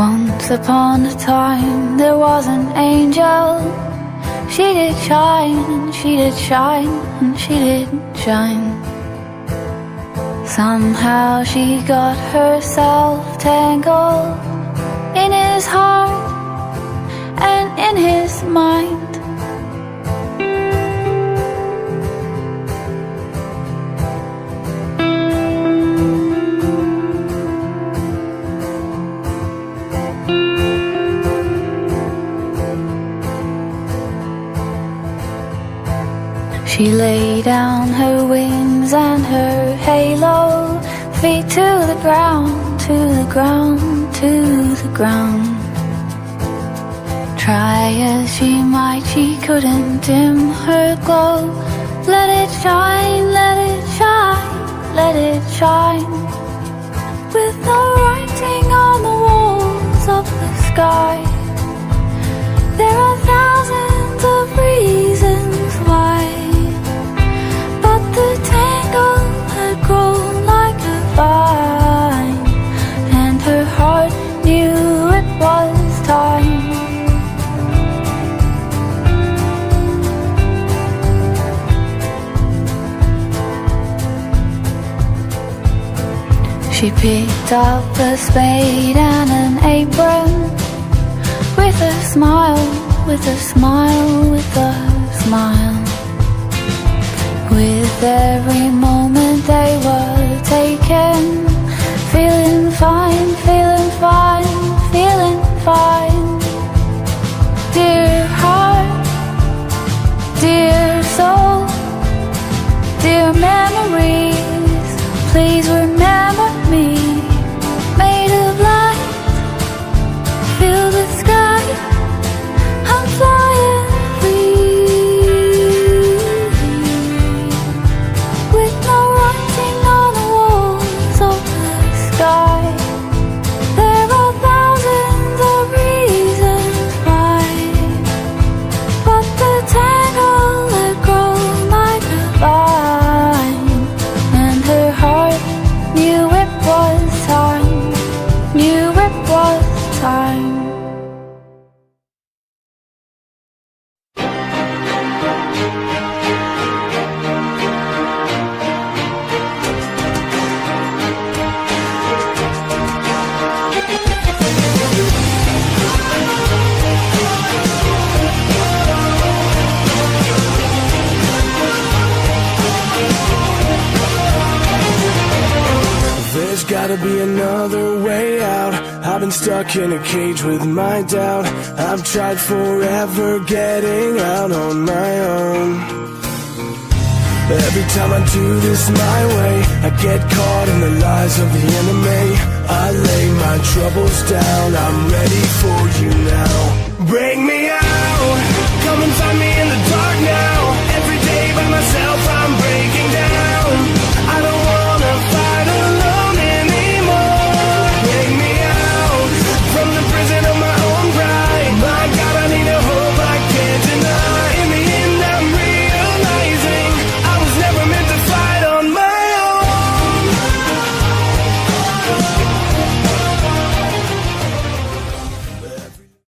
Once upon a time there was an angel. She did shine, and she did shine, and she did shine. Somehow she got herself tangled in his heart and in his mind. She lay down her wings and her halo, feet to the ground, to the ground, to the ground. Try as she might, she couldn't dim her glow. Let it shine, let it shine, let it shine. With no writing on the walls of the sky. There are thousands of reasons why, but the tangle had grown like a vine, and her heart knew it was time. She picked up a spade and an apron, with a smile, with a smile, with a smile. With every moment they were taken, feeling fine, feeling fine, feeling fine. Dear heart, dear soul, dear memories, please remember me. Made of light, fill the sky, I'm flying free. With no writing on the walls of the sky. There are thousands of reasons why, but the tangle had grown like a vine, and her heart knew it was time, knew it was time. There's gotta be another way out. I've been stuck in a cage with my doubt. I've tried forever getting out on my own. Every time I do this my way, I get caught in the lies of the enemy. I lay my troubles down, I'm ready for you now. Bring me out, come and find me